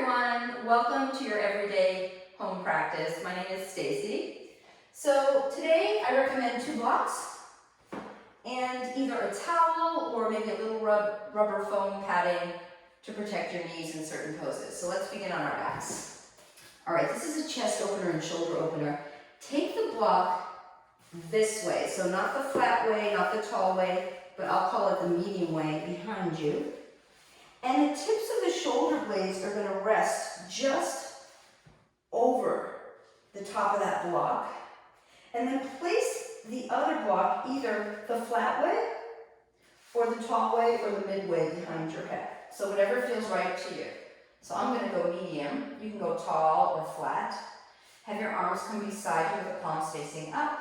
everyone, welcome to your everyday home practice. My name is Stacy. So today I recommend 2 blocks and either a towel or maybe a little rubber foam padding to protect your knees in certain poses. So let's begin on our backs. All right, this is a chest opener and shoulder opener. Take the block this way, so not the flat way, not the tall way, but I'll call it the medium way behind you. And the tips of the shoulder blades are going to rest just over the top of that block. And then place the other block either the flat way or the tall way or the mid way behind your head. So whatever feels right to you. So I'm going to go medium. You can go tall or flat. Have your arms come beside you with the palms facing up.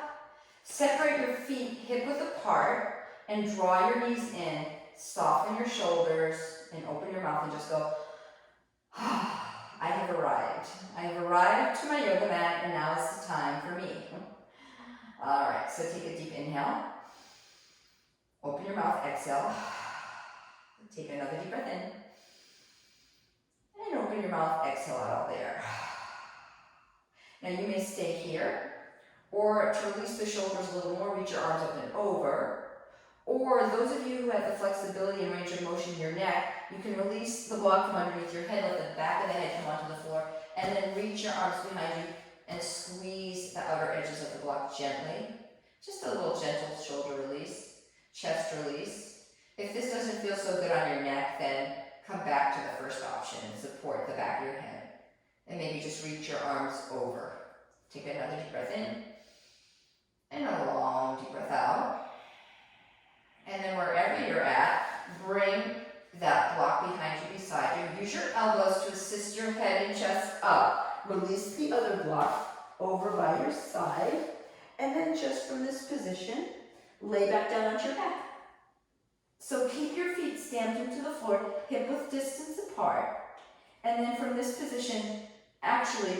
Separate your feet hip width apart and draw your knees in. Soften your shoulders and open your mouth and just go, I have arrived. I have arrived to my yoga mat and now is the time for me. All right, so take a deep inhale. Open your mouth, exhale. Take another deep breath in. And open your mouth, exhale out all there. Now you may stay here, or to release the shoulders a little more, reach your arms up and over. Or those of you who have the flexibility and range of motion in your neck, you can release the block from underneath your head, let the back of the head come onto the floor, and then reach your arms behind you and squeeze the outer edges of the block gently. Just a little gentle shoulder release, chest release. If this doesn't feel so good on your neck, then come back to the first option and support the back of your head. And maybe just reach your arms over. Take another deep breath in, and a long deep breath out. And then wherever you're at, bring that block behind you beside you. Use your elbows to assist your head and chest up. Release the other block over by your side. And then just from this position, lay back down onto your back. So keep your feet stamped into the floor, hip width distance apart. And then from this position, actually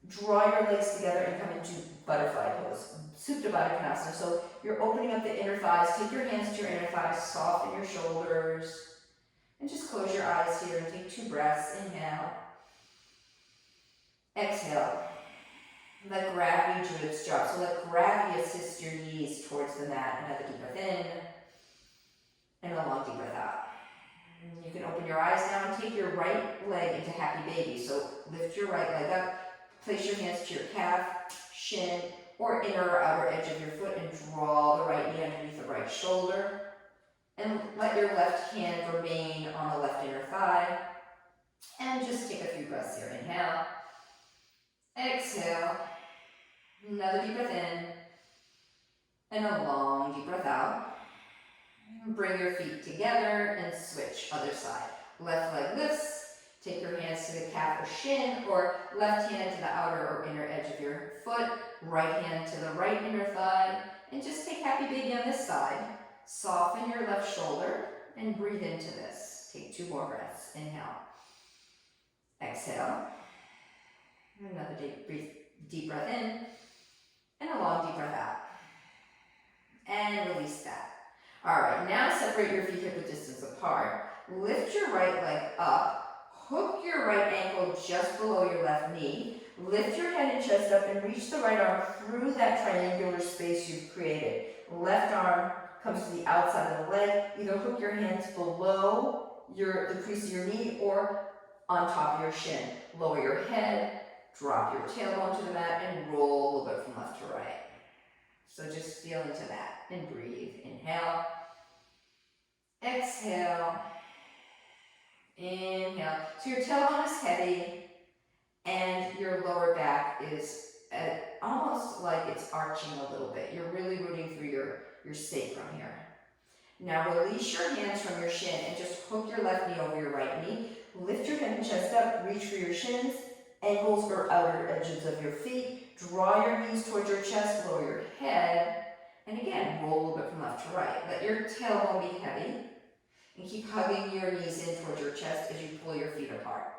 draw your legs together and come into butterfly pose, Supta Baddha Konasana. So you're opening up the inner thighs. Take your hands to your inner thighs, soften your shoulders, and just close your eyes here and take 2 breaths. Inhale. Exhale. Let gravity do its job. So let gravity assist your knees towards the mat. Another deep breath in, and a long deep breath out. You can open your eyes now and take your right leg into happy baby. So lift your right leg up. Place your hands to your calf, shin, or inner or outer edge of your foot and draw the right knee underneath the right shoulder. And let your left hand remain on the left inner thigh. And just take a few breaths here. Inhale. Exhale. Another deep breath in. And a long deep breath out. Bring your feet together and switch other side. Left leg lifts. Take your hands to the calf or shin, or left hand to the outer or inner edge of your foot, right hand to the right inner thigh, and just take happy baby on this side. Soften your left shoulder and breathe into this. Take 2 more breaths. Inhale. Exhale. Another deep breath in, and a long deep breath out. And release that. All right, now separate your feet hip width distance apart. Lift your right leg up. Hook your right ankle just below your left knee. Lift your head and chest up and reach the right arm through that triangular space you've created. Left arm comes to the outside of the leg. Either hook your hands below the crease of your knee or on top of your shin. Lower your head, drop your tailbone to the mat, and roll a little bit from left to right. So just feel into that and breathe. Inhale. Exhale. Inhale. So your tailbone is heavy and your lower back is almost like it's arching a little bit. You're really rooting through your sacrum here. Now release your hands from your shin and just hook your left knee over your right knee. Lift your head and chest up. Reach for your shins, ankles or outer edges of your feet. Draw your knees towards your chest, lower your head, and again, roll a little bit from left to right. Let your tailbone be heavy. And keep hugging your knees in towards your chest as you pull your feet apart.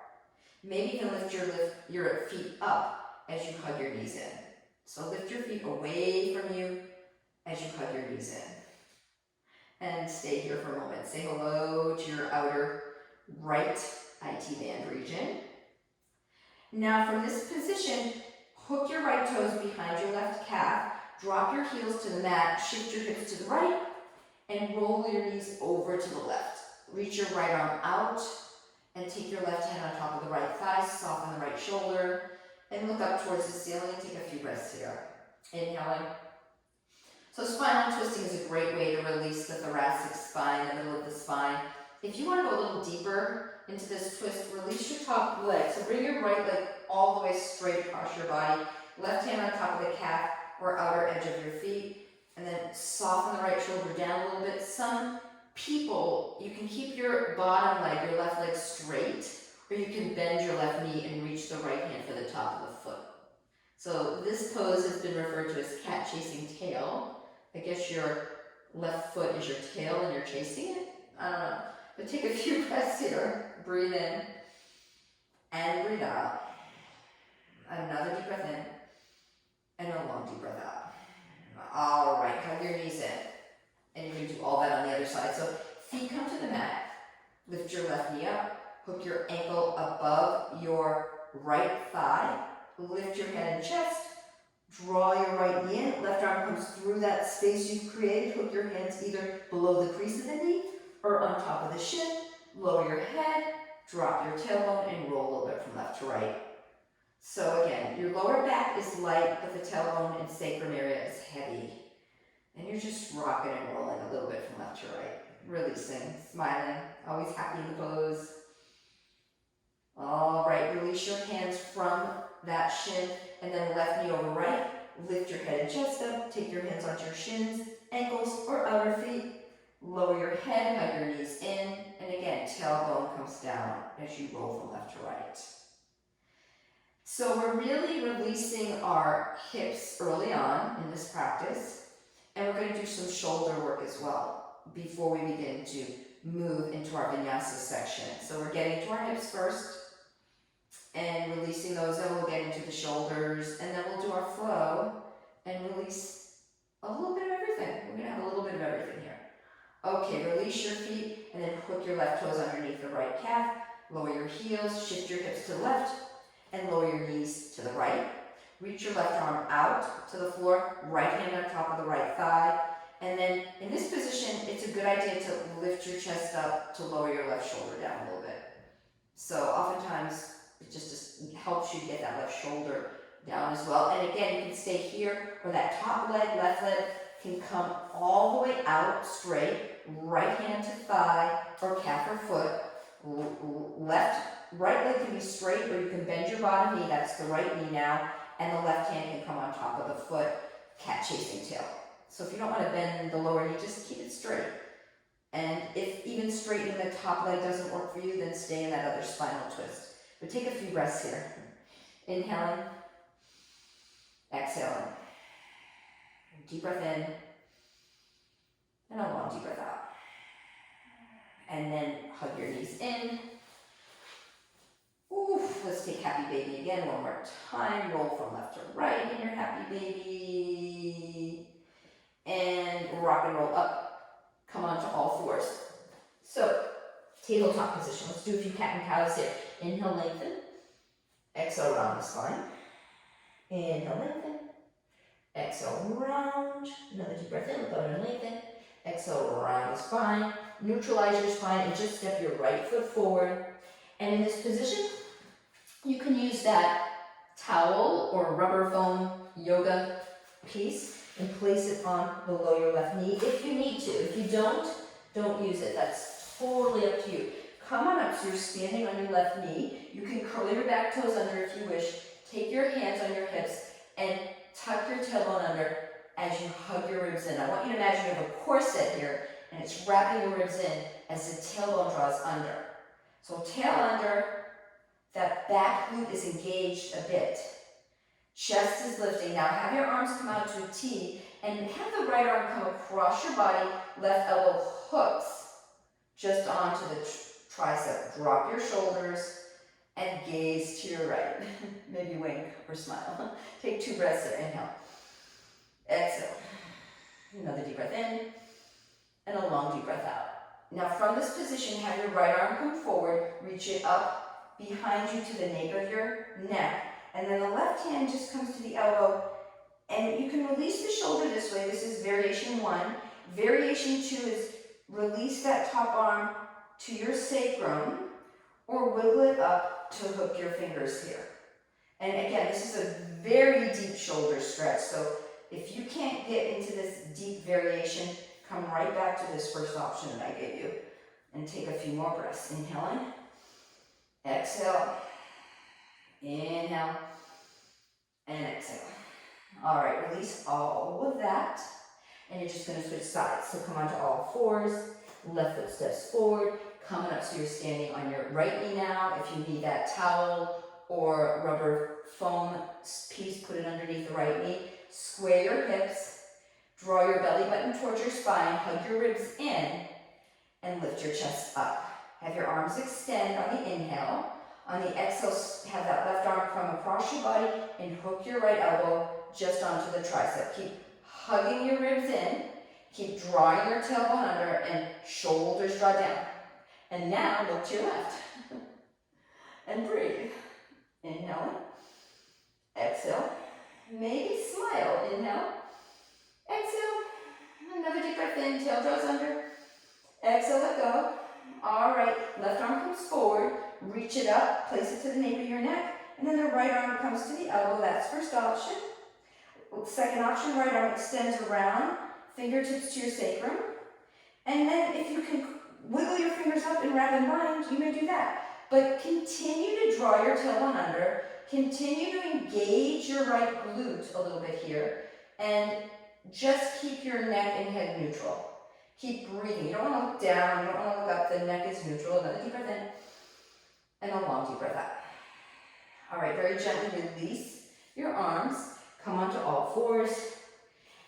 Maybe you can lift your feet up as you hug your knees in. So lift your feet away from you as you hug your knees in. And stay here for a moment. Say hello to your outer right IT band region. Now from this position, hook your right toes behind your left calf, drop your heels to the mat, shift your hips to the right, and roll your knees over to the left. Reach your right arm out, and take your left hand on top of the right thigh, soften the right shoulder, and look up towards the ceiling. Take a few breaths here. Inhaling. So spinal twisting is a great way to release the thoracic spine, the middle of the spine. If you want to go a little deeper into this twist, release your top leg. So bring your right leg all the way straight across your body. Left hand on top of the calf or outer edge of your feet. And then soften the right shoulder down a little bit. Some people, you can keep your bottom leg, your left leg straight, or you can bend your left knee and reach the right hand for the top of the foot. So this pose has been referred to as cat chasing tail. I guess your left foot is your tail and you're chasing it. I don't know. But take a few breaths here. Breathe in and breathe out. Another deep breath in and a long deep breath out. All right, hug your knees in. And you're going to do all that on the other side. So feet come to the mat. Lift your left knee up. Hook your ankle above your right thigh. Lift your head and chest. Draw your right knee in. Left arm comes through that space you've created. Hook your hands either below the crease of the knee or on top of the shin. Lower your head. Drop your tailbone and roll a little bit from left to right. So again, your lower back is light, but the tailbone and sacrum area is heavy. And you're just rocking and rolling a little bit from left to right. Releasing, smiling, always happy in the pose. All right, release your hands from that shin and then left knee over right. Lift your head and chest up. Take your hands onto your shins, ankles, or outer feet. Lower your head, hug your knees in. And again, tailbone comes down as you roll from left to right. So we're really releasing our hips early on in this practice. And we're going to do some shoulder work as well before we begin to move into our vinyasa section. So we're getting to our hips first and releasing those, then we'll get into the shoulders, and then we'll do our flow and release a little bit of everything. We're going to have a little bit of everything here. Okay, release your feet and then hook your left toes underneath the right calf. Lower your heels, shift your hips to the left, and lower your knees to the right. Reach your left arm out to the floor, right hand on top of the right thigh. And then in this position, it's a good idea to lift your chest up to lower your left shoulder down a little bit. So oftentimes, it just helps you get that left shoulder down as well. And again, you can stay here, or that top leg, left leg, can come all the way out straight, right hand to thigh, or calf or foot. Right leg can be straight, or you can bend your bottom knee, that's the right knee now, and the left hand can come on top of the foot, cat chasing tail. So if you don't want to bend the lower knee, just keep it straight. And if even straightening the top leg doesn't work for you, then stay in that other spinal twist. But take a few breaths here. Inhaling, exhaling. Deep breath in, and a long deep breath out. And then hug your knees in. Oof, let's take happy baby again one more time. Roll from left to right in your happy baby. And rock and roll up. Come on to all fours. So, tabletop position. Let's do a few cat and cows here. Inhale, lengthen. Exhale, round the spine. Inhale, lengthen. Exhale, round. Another deep breath in, look out and lengthen. Exhale, round the spine. Neutralize your spine and just step your right foot forward. And in this position, you can use that towel or rubber foam yoga piece and place it on below your left knee if you need to. If you don't use it. That's totally up to you. Come on up so you're standing on your left knee. You can curl your back toes under if you wish. Take your hands on your hips and tuck your tailbone under as you hug your ribs in. I want you to imagine you have a corset here and it's wrapping your ribs in as the tailbone draws under. So tail under, that back glute is engaged a bit. Chest is lifting. Now have your arms come out to a T and have the right arm come across your body. Left elbow hooks just onto the tricep. Drop your shoulders and gaze to your right. Maybe wink or smile. Take 2 breaths there. Inhale. Exhale. Another deep breath in and a long deep breath out. Now from this position, have your right arm come forward. Reach it up behind you to the nape of your neck, and then the left hand just comes to the elbow, and you can release the shoulder this way. This is variation 1. Variation 2 is release that top arm to your sacrum, or wiggle it up to hook your fingers here. And again, this is a very deep shoulder stretch, so if you can't get into this deep variation, come right back to this first option that I gave you and take a few more breaths. Inhale in, exhale, inhale, and exhale. All right, release all of that, and you're just gonna switch sides. So come onto all fours, left foot steps forward, coming up so you're standing on your right knee now. If you need that towel or rubber foam piece, put it underneath the right knee. Square your hips, draw your belly button towards your spine, hug your ribs in, and lift your chest up. Have your arms extend on the inhale. On the exhale, have that left arm come across your body and hook your right elbow just onto the tricep. Keep hugging your ribs in, keep drawing your tailbone under, and shoulders draw down. And now look to your left and breathe. Inhale, exhale, maybe smile. Inhale, exhale, another deep breath in, tail draws under, exhale, let go. All right, left arm comes forward, reach it up, place it to the nape of your neck, and then the right arm comes to the elbow. That's first option. Second option, right arm extends around, fingertips to your sacrum. And then if you can wiggle your fingers up and wrap in bind, you may do that. But continue to draw your tailbone under, continue to engage your right glute a little bit here, and just keep your neck and head neutral. Keep breathing. You don't want to look down, you don't want to look up, the neck is neutral. Another deep breath in, and a long deep breath out. All right, very gently release your arms, come onto all fours,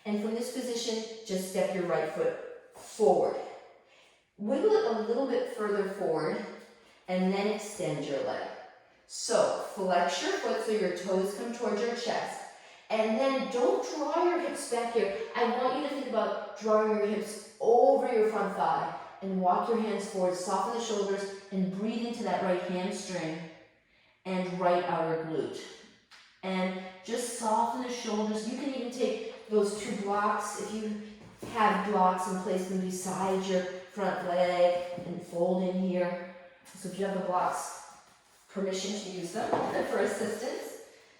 and from this position, just step your right foot forward. Wiggle it a little bit further forward, and then extend your leg. So flex your foot so your toes come towards your chest, and then don't draw your hips back here. I want you to think about drawing your hips over your front thigh and walk your hands forward, soften the shoulders, and breathe into that right hamstring and right outer glute. And just soften the shoulders. You can even take those two blocks, if you have blocks, and place them beside your front leg and fold in here. So if you have the blocks, permission to use them for assistance.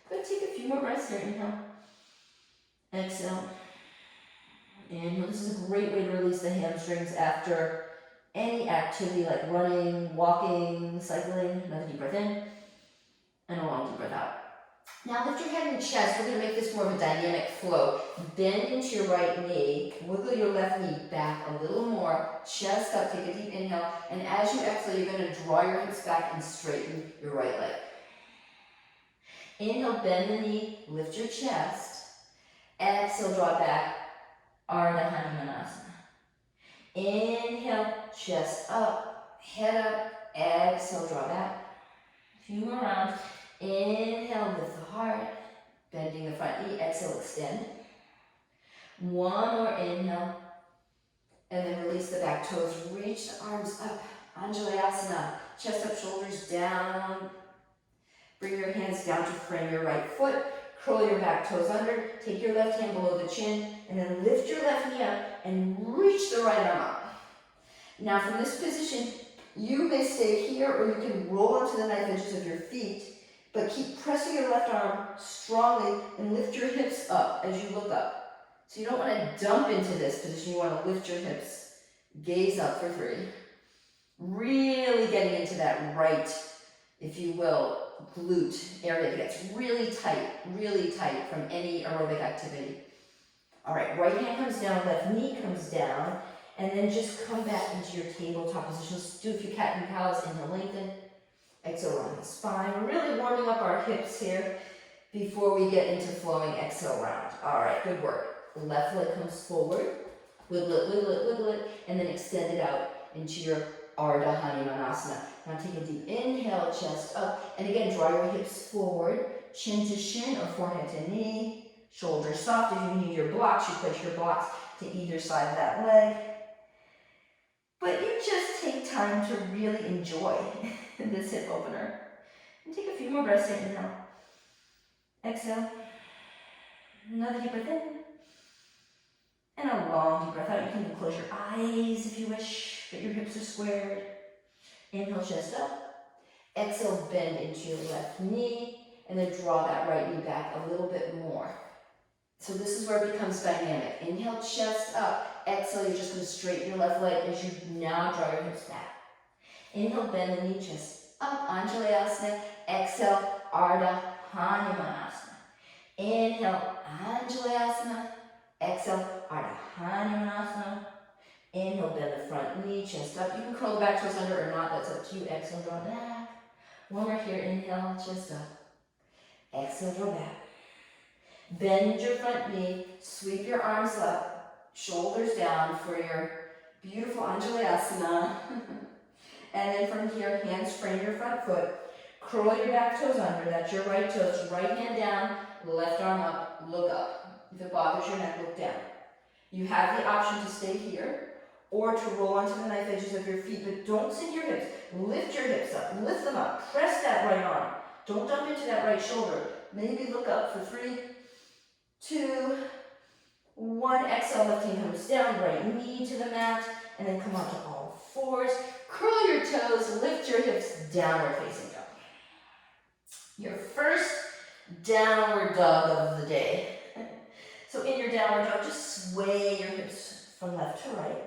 But take a few more breaths here. Inhale. Exhale. Inhale. This is a great way to release the hamstrings after any activity like running, walking, cycling. Another deep breath in, and a long deep breath out. Now lift your head and chest. We're going to make this more of a dynamic flow. Bend into your right knee. Wiggle your left knee back a little more. Chest up. Take a deep inhale. And as you exhale, you're going to draw your hips back and straighten your right leg. Inhale, bend the knee. Lift your chest. Exhale, draw back. Ardha Hanumanasana. Inhale, chest up. Head up. Exhale, draw back. A few more rounds. Inhale, lift the heart, bending the front knee. Exhale, extend. One more inhale, and then release the back toes. Reach the arms up, Anjalayasana. Chest up, shoulders down. Bring your hands down to frame your right foot. Curl your back toes under. Take your left hand below the chin, and then lift your left knee up and reach the right arm up. Now from this position, you may stay here, or you can roll onto the knife edges of your feet. But keep pressing your left arm strongly and lift your hips up as you look up. So you don't want to dump into this position, you want to lift your hips. Gaze up for 3. Really getting into that right, if you will, glute area that gets really tight from any aerobic activity. All right, right hand comes down, left knee comes down, and then just come back into your tabletop position. Let's do a few cat and cows. Inhale, lengthen. Exhale, round the spine. Really warming up our hips here before we get into flowing exhale round. All right, good work. Left leg comes forward. Wiggle it, wiggle it, wiggle it, and then extend it out into your Ardha Hanumanasana. Now take a deep inhale, chest up, and again, draw your hips forward, chin to shin or forehead to knee, shoulders soft. If you need your blocks, you place your blocks to either side of that leg. But you just take time to really enjoy this hip opener. more breaths here. Inhale. Exhale. Another deep breath in. And a long deep breath out. You can even close your eyes if you wish, but your hips are squared. Inhale, chest up. Exhale, bend into your left knee. And then draw that right knee back a little bit more. So this is where it becomes dynamic. Inhale, chest up. Exhale, you're just going to straighten your left leg as you now draw your hips back. Inhale, bend the knee, chest up, Anjalayasana. Exhale, Ardha Hanumanasana. Inhale, Anjalayasana. Exhale, Ardha Hanumanasana. Inhale, bend the front knee, chest up. You can curl the back toes under or not, that's up to you. Exhale, draw back. One more here, inhale, chest up. Exhale, draw back. Bend your front knee, sweep your arms up, shoulders down for your beautiful Anjalayasana. And then from here, hands frame your front foot. Curl your back toes under, that's your right toes. Right hand down, left arm up, look up. If it bothers your neck, look down. You have the option to stay here or to roll onto the knife edges of your feet, but don't sink your hips. Lift your hips up, lift them up, press that right arm. Don't dump into that right shoulder. Maybe look up for 3, 2, 1. Exhale, left hand comes down, right knee to the mat, and then come onto all fours. Curl your toes, lift your hips, downward facing dog. Your first downward dog of the day. So in your downward dog, just sway your hips from left to right.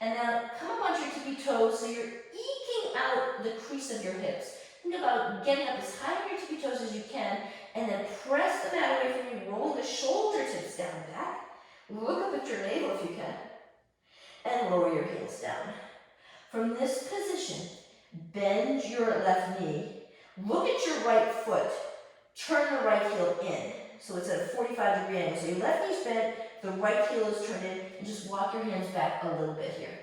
And now come up onto your tippy toes so you're eking out the crease of your hips. Think about getting up as high on your tippy toes as you can, and then press the mat away from you, roll the shoulder tips down and back. Look up at your navel if you can, and lower your heels down. From this position, bend your left knee, look at your right foot, turn the right heel in. So it's at a 45-degree angle. So your left knee's bent, the right heel is turned in, and just walk your hands back a little bit here.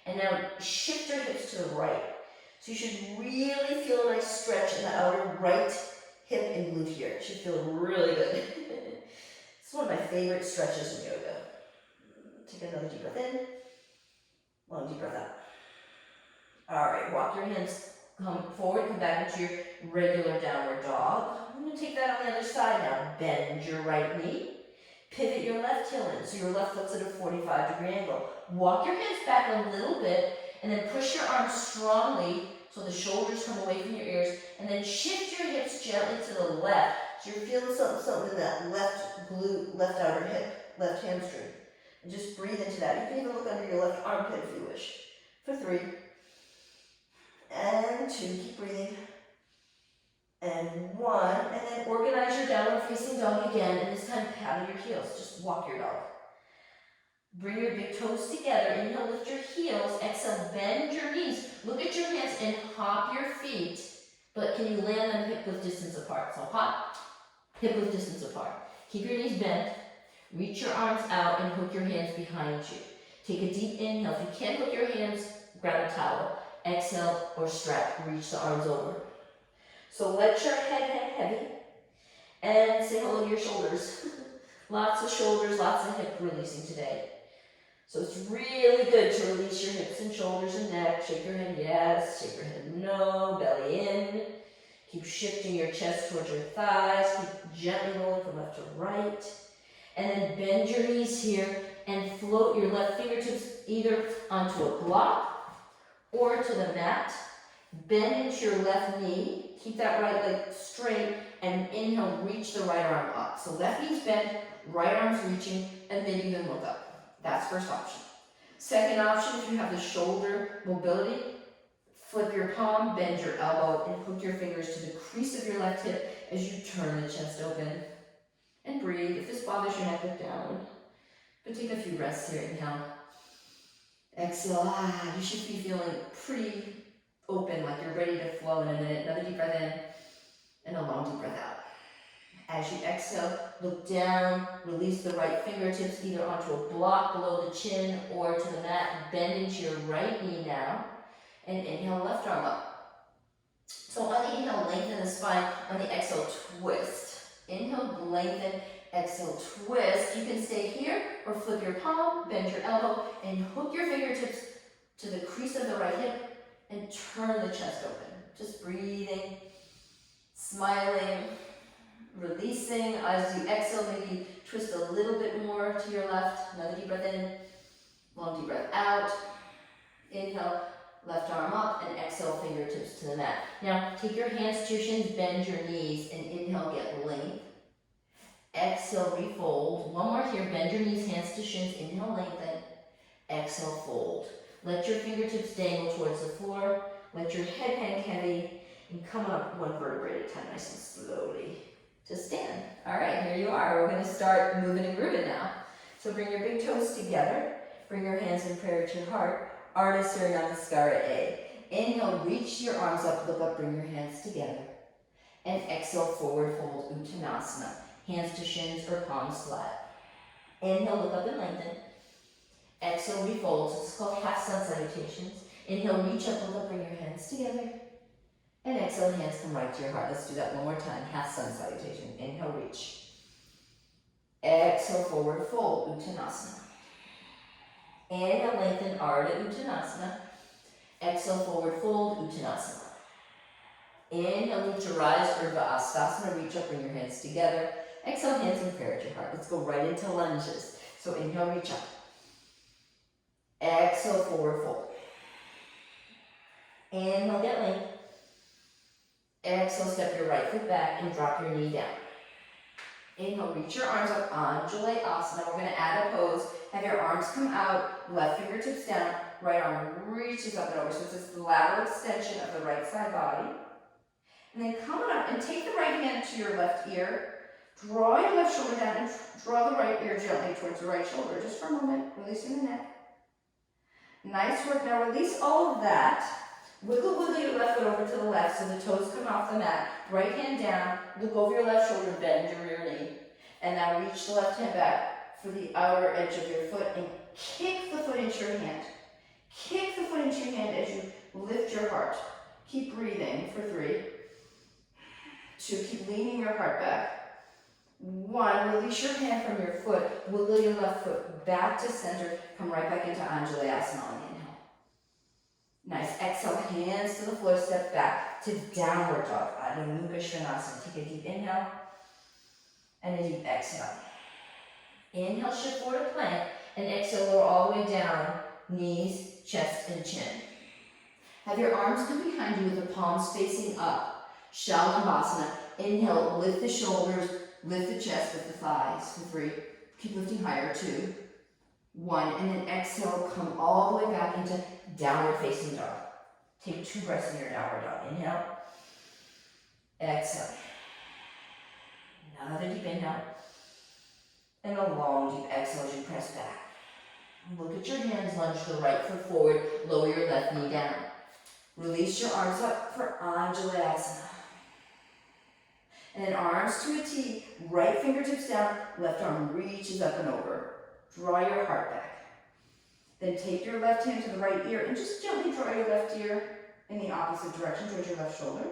And now shift your hips to the right. So you should really feel a nice stretch in the outer right hip and glute here. It should feel really good. It's one of my favorite stretches in yoga. Take another deep breath in. Long deep breath out. All right, walk your hands, come forward, come back into your regular downward dog. I'm going to take that on the other side now. Bend your right knee. Pivot your left heel in, so your left foot's at a 45-degree angle. Walk your hands back a little bit, and then push your arms strongly so the shoulders come away from your ears, and then shift your hips gently to the left. So you're feeling something in that left glute, left outer hip, left hamstring. And just breathe into that. You can even look under your left armpit if you wish. For 3. And 2, keep breathing. And 1, and then organize your downward facing dog again, and this time paddle your heels. Just walk your dog. Bring your big toes together. Inhale, lift your heels. Exhale, bend your knees. Look at your hands and hop your feet. But can you land them hip width distance apart? So hop, hip width distance apart. Keep your knees bent. Reach your arms out and hook your hands behind you. Take a deep inhale. If you can't hook your hands, grab a towel. Exhale or strap. Reach the arms over. So let your head hang heavy. And say hello to your shoulders. Lots of shoulders, lots of hip releasing today. So it's really good to release your hips and shoulders and neck. Shake your head, yes. Shake your head, no. Belly in. Keep shifting your chest towards your thighs. Keep gently rolling from left to right. And then bend your knees here and float your left fingertips either onto a block or to the mat. Bend into your left knee. Keep that right leg straight. And inhale, reach the right arm up. So left knee's bent, right arm's reaching, and then you can look up. That's first option. Second option, if you have the shoulder mobility, flip your palm, bend your elbow, and hook your fingers to the crease of your left hip as you turn the chest open. And breathe. If this bothers your neck, look down. But take a few breaths here. Inhale. Exhale. You should be feeling pretty open, like you're ready to flow in a minute. Another deep breath in, and a long deep breath out. As you exhale, look down, release the right fingertips either onto a block below the chin or to the mat. Bend into your right knee now, and inhale, left arm up. So on the inhale, lengthen the spine. On the exhale, twist. Inhale, lengthen. Exhale, twist. You can stay here or flip your palm, bend your elbow, and hook your fingertips to the crease of the right hip and turn the chest open. Just breathing. Smiling, releasing. As you exhale, maybe twist a little bit more to your left. Another deep breath in, long deep breath out. Inhale, left arm up, and exhale, fingertips to the mat. Now, take your hands to your shins, bend your knees, and inhale, get length. Exhale, refold. One more here, bend your knees, hands to shins, inhale, lengthen. Exhale, fold. Let your fingertips dangle towards the floor. Let your head hang heavy, and come up one vertebrae at a time, nice and slowly. To stand. All right, here you are. We're going to start moving and grooving now. So bring your big toes together. Bring your hands in prayer to your heart. Ardha Surya Namaskara A. Inhale, reach your arms up, look up, bring your hands together. And exhale, forward fold, Uttanasana. Hands to shins or palms flat. Inhale, look up and lengthen. Exhale, refold. So this is called half sun salutations. Inhale, reach up, look up, bring your hands together. And exhale, hands come right to your heart. Let's do that one more time. Half sun salutation. Inhale, reach. Exhale, forward fold, Uttanasana. Inhale, lengthen, Ardha Uttanasana. Exhale, forward fold, Uttanasana. Inhale, to rise, Urdhva Astasana. Reach up, bring your hands together. Exhale, hands in prayer to your heart. Let's go right into lunges. So inhale, reach up. Exhale, forward fold. Inhale, get length. Exhale, step your right foot back and drop your knee down. Inhale, reach your arms up, Anjali Asana. We're going to add a pose. Have your arms come out, left fingertips down, right arm reaches up and over. So it's this lateral extension of the right side body. And then come on up and take the right hand to your left ear. Draw your left shoulder down and draw the right ear gently towards the right shoulder. Just for a moment, releasing the neck. Nice work. Now release all of that. Wiggle your left foot over to the left so the toes come off the mat. Right hand down, look over your left shoulder, bend your rear knee. And now reach the left hand back for the outer edge of your foot and kick the foot into your hand. Kick the foot into your hand as you lift your heart. Keep breathing for 3. 2, keep leaning your heart back. 1, release your hand from your foot. Wiggle your left foot back to center. Come right back into Anjali Asana on the inhale. Nice. Exhale, hands to the floor, step back to downward dog. Adho Mukha Svanasana. Take a deep inhale and a deep exhale. Inhale, shift forward to plank, and exhale, lower all the way down, knees, chest, and chin. Have your arms come behind you with the palms facing up. Shalabhasana. Inhale, lift the shoulders, lift the chest, lift the thighs for 3. Keep lifting higher, 2. 1, and then exhale, come all the way back into downward facing dog. Take 2 breaths in your downward dog. Inhale, exhale. Another deep inhale, and a long deep exhale as you press back. Look at your hands, lunge to the right foot forward, lower your left knee down. Release your arms up for Anjali Asana. And then arms to a T, right fingertips down, left arm reaches up and over. Draw your heart back. Then take your left hand to the right ear and just gently draw your left ear in the opposite direction towards your left shoulder.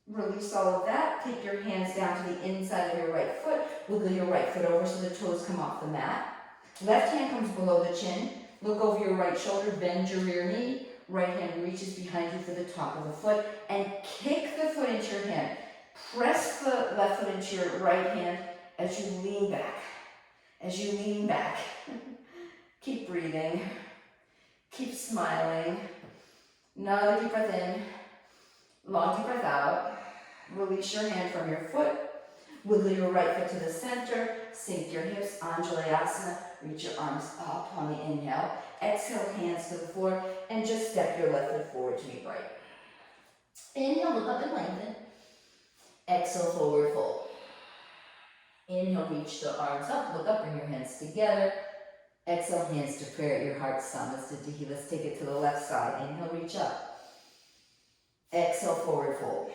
Release all of that. Take your hands down to the inside of your right foot. Wiggle your right foot over so the toes come off the mat. Left hand comes below the chin. Look over your right shoulder, bend your rear knee. Right hand reaches behind you for the top of the foot and kick the foot into your hand. Press the left foot into your right hand as you lean back. As you lean back. Keep breathing. Keep smiling. Another deep breath in. Long deep breath out. Release your hand from your foot. Wiggle your right foot to the center. Sink your hips. Anjali Asana. Reach your arms up on the inhale. Exhale, hands to the floor. And just step your left foot forward to meet right. Inhale, look up and lengthen. Exhale, forward fold. Inhale, reach the arms up. Look up, bring your hands together. Exhale, hands to prayer at your heart. Samasthiti. Let's take it to the left side. Inhale, reach up. Exhale, forward fold.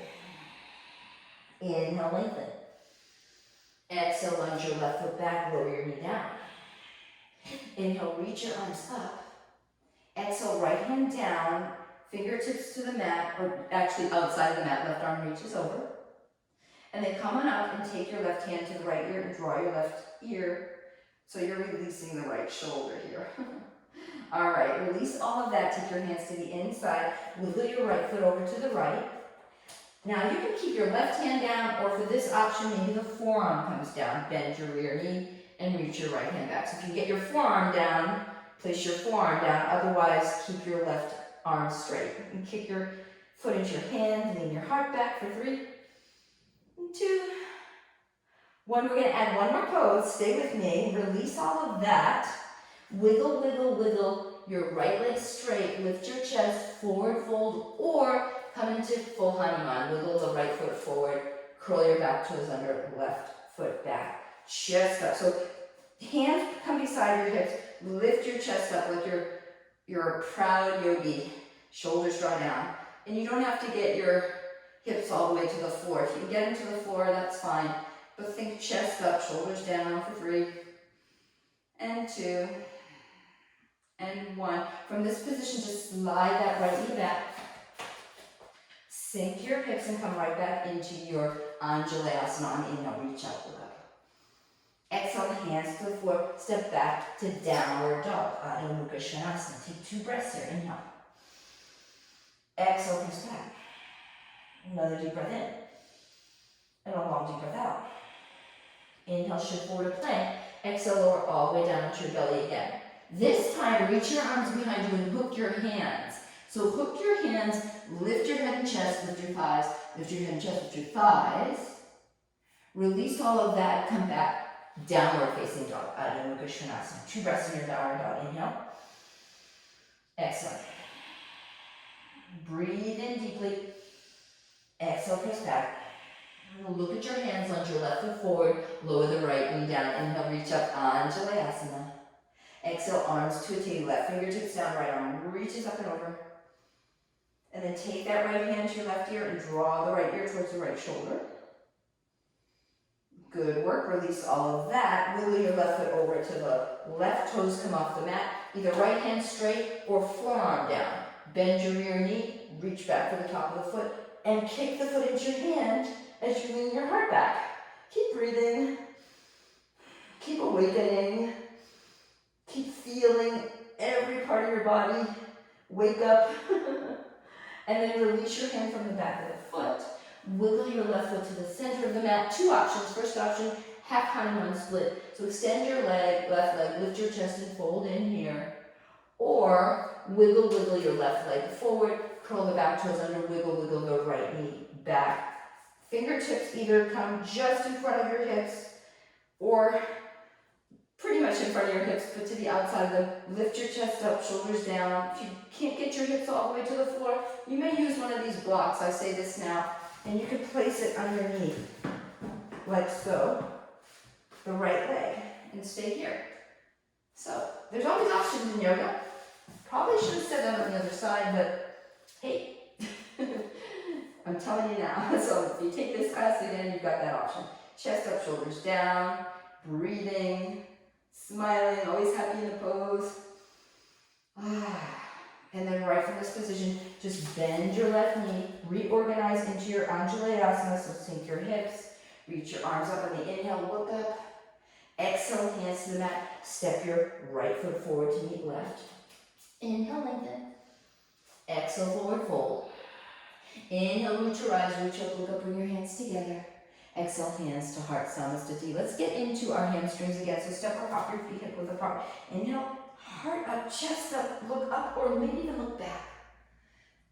Inhale, lengthen. Exhale, lunge your left foot back, lower your knee down. Inhale, reach your arms up. Exhale, right hand down, fingertips to the mat, or actually outside of the mat, left arm reaches over. And then come on up and take your left hand to the right ear and draw your left ear so you're releasing the right shoulder here. All right, release all of that. Take your hands to the inside. Wiggle your right foot over to the right. Now you can keep your left hand down, or for this option, maybe the forearm comes down. Bend your rear knee and reach your right hand back. So if you get your forearm down, place your forearm down. Otherwise, keep your left arm straight. And kick your foot into your hand, lean your heart back for 3, 2, 1. We're going to add one more pose. Stay with me. Release all of that. Wiggle, wiggle, wiggle your right leg straight. Lift your chest, forward fold, or come into full Hanuman. Wiggle the right foot forward. Curl your back toes under, left foot back. Chest up. So hands come beside your hips. Lift your chest up like you're a proud yogi. Shoulders draw down. And you don't have to get your hips all the way to the floor. If you can get into the floor, that's fine. But think chest up, shoulders down for 3, and 2, and 1. From this position, just slide that right knee back. Sink your hips and come right back into your Anjalayasana. On inhale, reach out, look up. Exhale, hands to the floor. Step back to downward dog. Adho Mukha Svanasana. Take 2 breaths here. Inhale. Exhale, press back. Another deep breath in. And a long deep breath out. Inhale, shift forward to plank. Exhale, lower all the way down into your belly again. This time, reach your arms behind you and hook your hands. So hook your hands, lift your head and chest, lift your thighs, lift your head and chest, lift your thighs. Release all of that, come back, downward facing dog. Adho Mukha Svanasana. 2 breaths in your downward dog. Inhale. Exhale. Breathe in deeply. Exhale, press back. Look at your hands, lunge your left foot forward, lower the right knee down. Inhale, reach up, Anjalayasana. Exhale, arms to a T, left fingertips down, right arm reaches up and over. And then take that right hand to your left ear and draw the right ear towards the right shoulder. Good work, release all of that. Wiggle your left foot over to the left, toes come off the mat. Either right hand straight or forearm down. Bend your rear knee, reach back for the top of the foot, and kick the foot into your hand as you lean your heart back. Keep breathing. Keep awakening. Keep feeling every part of your body. Wake up. And then release your hand from the back of the foot. Wiggle your left foot to the center of the mat. 2 options. First option, half Hanuman split. So extend your leg, left leg, lift your chest and fold in here. Or wiggle, wiggle your left leg forward, curl the back toes under, wiggle, wiggle the right knee back. Fingertips either come just in front of your hips or pretty much in front of your hips, but to the outside of them. Lift your chest up, shoulders down. If you can't get your hips all the way to the floor, you may use one of these blocks. I say this now, and you can place it underneath, like so, the right leg, and stay here. So, there's always options in yoga. Probably should have said that on the other side, but hey, I'm telling you now. So if you take this class again, you've got that option. Chest up, shoulders down, breathing, smiling, always happy in the pose. And then right from this position, just bend your left knee, reorganize into your Anjalayasana, so sink your hips, reach your arms up on the inhale, look up. Exhale, hands to the mat, step your right foot forward to meet left. Inhale, lengthen. Exhale, forward fold. Inhale, root your eyes, reach up, look up, bring your hands together. Exhale, hands to heart, Samastiti. Let's get into our hamstrings again. So step or hop your feet hip width apart. Inhale, heart up, chest up, look up, or maybe even look back.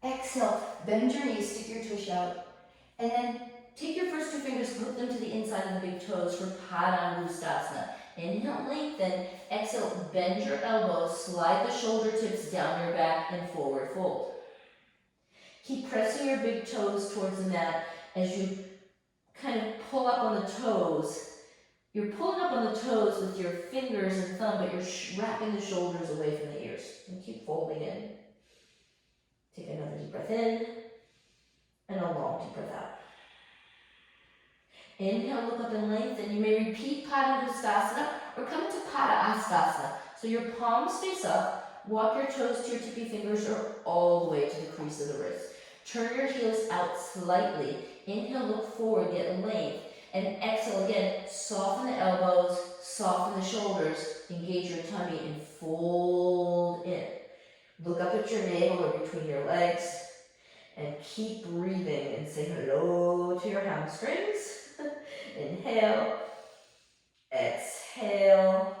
Exhale, bend your knees, stick your tush out. And then take your first 2 fingers, hook them to the inside of the big toes for Padangusthasana. Inhale, lengthen. Exhale, bend your elbows, slide the shoulder tips down your back and forward fold. Keep pressing your big toes towards the mat as you kind of pull up on the toes. You're pulling up on the toes with your fingers and thumb, but you're wrapping the shoulders away from the ears. And keep folding in. Take another deep breath in, and a long deep breath out. Inhale, look up and lengthen. You may repeat Padangusthasana or come into Padasana. So your palms face up, walk your toes to your tippy fingers or all the way to the crease of the wrist. Turn your heels out slightly. Inhale, look forward, get length. And exhale again, soften the elbows, soften the shoulders, engage your tummy and fold in. Look up at your navel or between your legs. And keep breathing and say hello to your hamstrings. Inhale, exhale.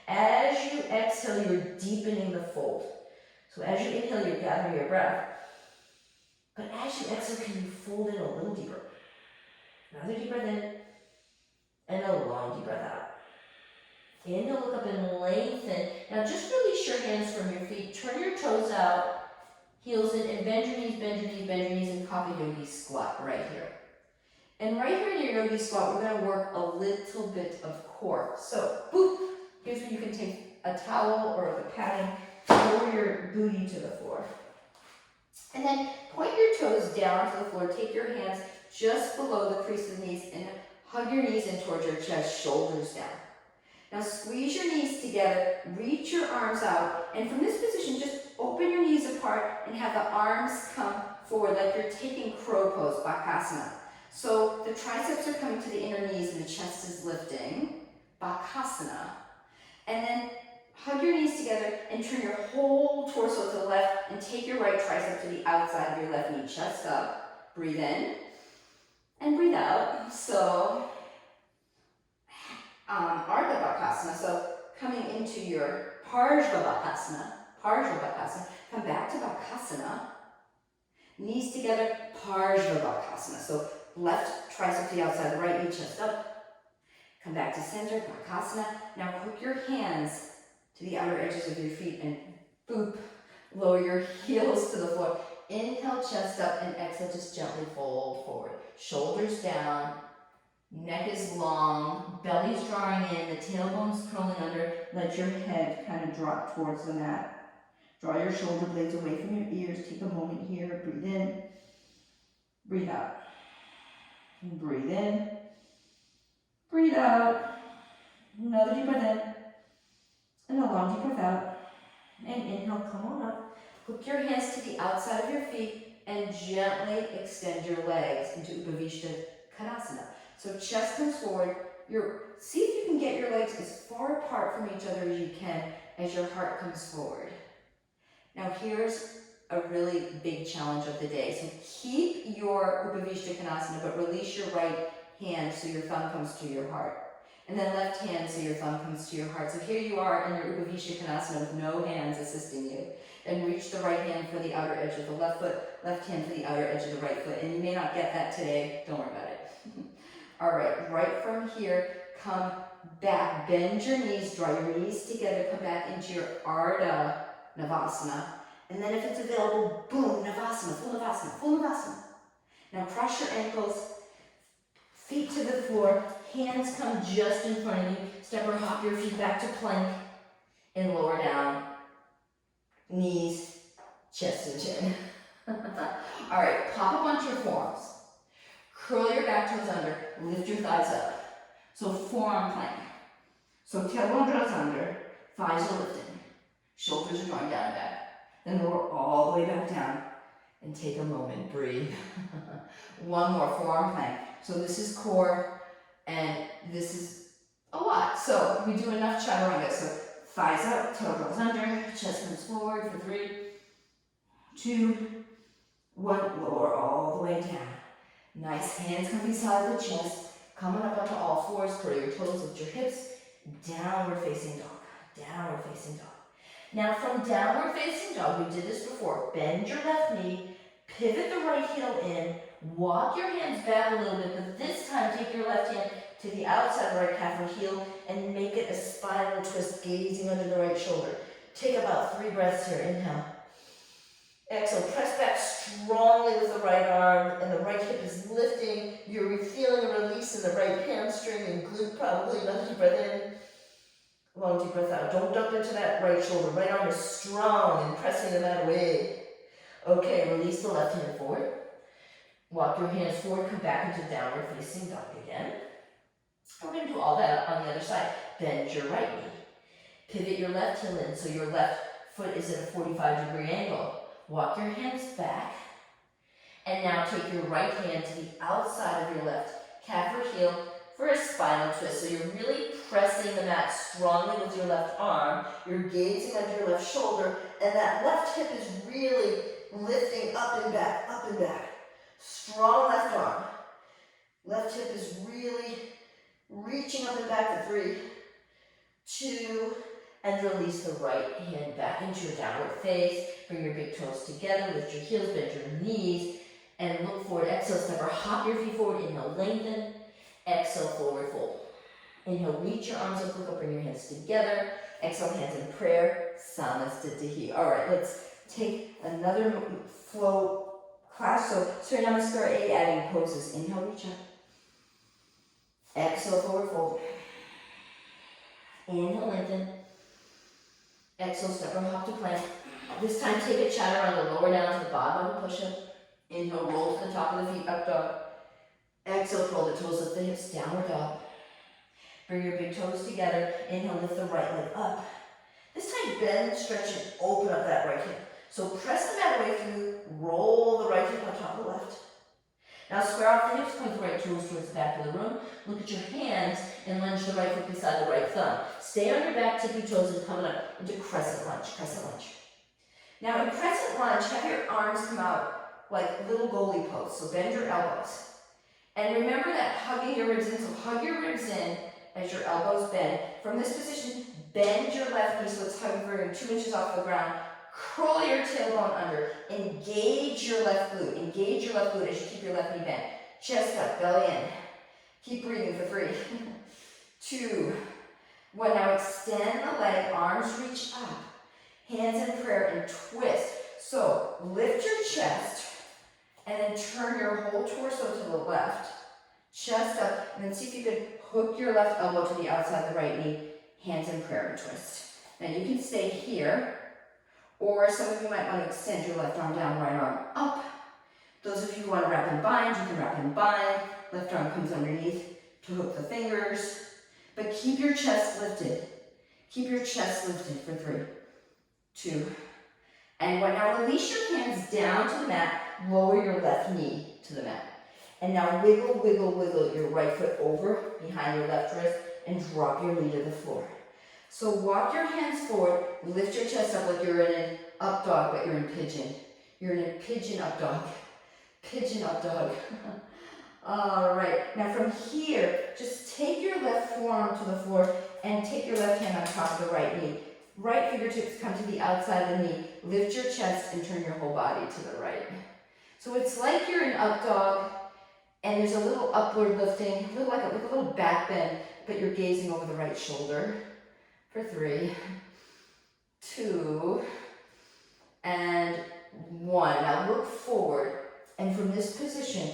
As you exhale, you're deepening the fold. So as you inhale, you're gathering your breath. But as you exhale, can you fold in a little deeper? Another deep breath in, and a long deep breath out. Inhale, look up and lengthen. Now just release your hands from your feet. Turn your toes out, heels in, and bend your knees, bend your knees, bend your knees, and Kapha Yogi squat right here. And right here in your yogi squat, we're going to work a little bit of core. So, boop, here's where you can take a towel or the padding, lower your booty to the floor. And then point your toes down to the floor. Take your hands just below the crease of the knees and hug your knees in towards your chest, shoulders down. Now squeeze your knees together, reach your arms out, and from this position, just open your knees apart and have the arms come forward like you're taking crow pose, Bakasana. So the triceps are coming to the inner knees and the chest is lifting, Bakasana. And then hug your knees together and turn your whole torso to the left and take your right tricep to the outside of your left knee, chest up. Breathe in and breathe out. So Ardha Bakasana, so coming into your Parshva Bakasana, come back to Bakasana, knees together, Parshva Bakasana, so left tricep to the outside, the right knee, chest up, come back to center, Bakasana. Now hook your hands to the outer edges of your feet and boop, lower your heels to the floor. Inhale, chest up, and exhale, just gently fold forward. Shoulders down, neck is long, belly's drawing in, the tailbone's curling under. Let your head kind of drop towards the mat. Draw your shoulder blades away from your ears. Take a moment here. Breathe in. Breathe out. And breathe in. Breathe out. Another deep breath in. And a long deep breath out. And inhale, come on up. Hook your hands to the outside of your feet and gently extend your legs into Upavishta Konasana. So chest comes forward. See if you can get your legs as far apart from each other as you can as your heart comes forward. Now here's a really big challenge of the day. So keep your Upavishta Konasana, but release your right hand so your thumb comes to your heart. And then left hand so your thumb comes to your heart. So here you are in your Upavishta Konasana with no hands assisting you. And reach the right hand for the outer edge of the left foot, left hand for the outer edge of the right foot. And you may not get that today, don't worry about it. All right from here, come back, bend your knees, draw your knees together, come back into your Ardha Navasana. And then if it's available, boom, Navasana, full Navasana, full Navasana. Now cross your ankles, feet to the floor, hands come just in front of you. Step or hop your feet back to plank and lower down. Knees, chest and chin. All right, pop up onto your forearms. Curl your back toes under, lift your thighs up. So forearm plank. So tailbone draws under, thighs are lifting, shoulders are drawing down and back. Then lower all the way back down and take a moment, breathe. One more, forearm plank. So this is core and this is a lot. So we do enough chaturanga. So thighs up, tail draws under, chest comes forward for 3, 2, 1, lower all the way down. Nice, hands come beside the chest, coming up onto all fours, curl your toes, lift your hips, downward facing dog, downward facing dog. Now from downward facing dog, we did this before, bend your left knee, pivot the right heel in, walk your hands back a little bit, but this time take your left hand to the outside right calf or heel and make it a spiral twist, gazing under the right shoulder. Take about 3 breaths here, inhale. Exhale, press back strongly with the right arm and the right hip is lifting. You're feeling a release in the right hamstring and glute probably. Another deep breath in, long deep breath out. Don't dump into that right shoulder. Right arm is strong and pressing the mat away. Okay, release the left hand forward. Walk your hands forward, come back into downward facing dog again. We're going to do all that on the other side. Bend your right knee. Pivot your left heel in so your left foot is at a 45-degree angle. Walk your hands back, and now take your right hand to the outside of your left calf or heel for a spinal twist. So you're really pressing the mat strongly with your left arm, you're gazing under your left shoulder, and that left hip is really lifting up and back, up and back. Strong left arm. Left hip is really reaching up and back for 3, 2, and release the right hand back into your downward face. Bring your big toes together, lift your heels, bend your knees, and look forward. Exhale, step or hop your feet forward. Inhale, lengthen. Exhale, forward fold. Inhale, reach your arms up, look up, bring your hands together. Exhale, hands in prayer. Samastitihi. All right, let's take another flow class. So, Surya Namaskar 8, adding poses. Inhale, reach up. Exhale, forward fold. Inhale, lengthen. Exhale, step or hop to plank. This time, take a chaturanga, lower down to the bottom of the push-up. Inhale, roll to the top of the feet, up dog. Exhale, curl the toes, lift the hips, downward dog. Bring your big toes together. Inhale, lift the right leg up. This time, bend, stretch, and open up that right hip. So press the mat away through, roll the right hip on top of the left. Now square off the hips, point the right toes towards the back of the room. Look at your hands and lunge the right foot beside the right thumb. Stay on your back, tippy toes, and coming up into crescent lunge, crescent lunge. Now in crescent lunge, have your arms come out like little goalie pose. So bend your elbows. And remember that hugging your ribs in, so hug your ribs in as your elbows bend. From this position, bend your left knee so it's hovering 2 inches off the ground. Curl your tailbone under. Engage your left glute. Engage your left glute as you keep your left knee bent. Chest up, belly in. Keep breathing for 3, 2, 1. Now extend the leg, arms reach up. Hands in prayer and twist. So lift your chest and then turn your whole torso to the left. Chest up, and then see if you can hook your left elbow to the outside of the right knee. Hands in prayer and twist. Now you can stay here, or some of you might want to extend your left arm down, right arm up. Those of you who want to wrap and bind, you can wrap and bind. Left arm comes underneath to hook the fingers. But keep your chest lifted. Keep your chest lifted for 3, 2, and 1. Now release your hands down to the mat. Lower your left knee to the mat. And now wiggle, wiggle, wiggle your right foot over behind your left wrist and drop your knee to the floor. So walk your hands forward, lift your chest up like you're in an up dog, but you're in pigeon. You're in a pigeon up dog. Pigeon up dog. All right, now from here, just take your left forearm to the floor and take your left hand on top of the right knee. Right fingertips come to the outside of the knee. Lift your chest and turn your whole body to the right. So it's like you're in up dog, and there's a little upward lifting, a little like a little back bend, but you're gazing over the right shoulder. For 3, 2, and 1. Now look forward, and from this position,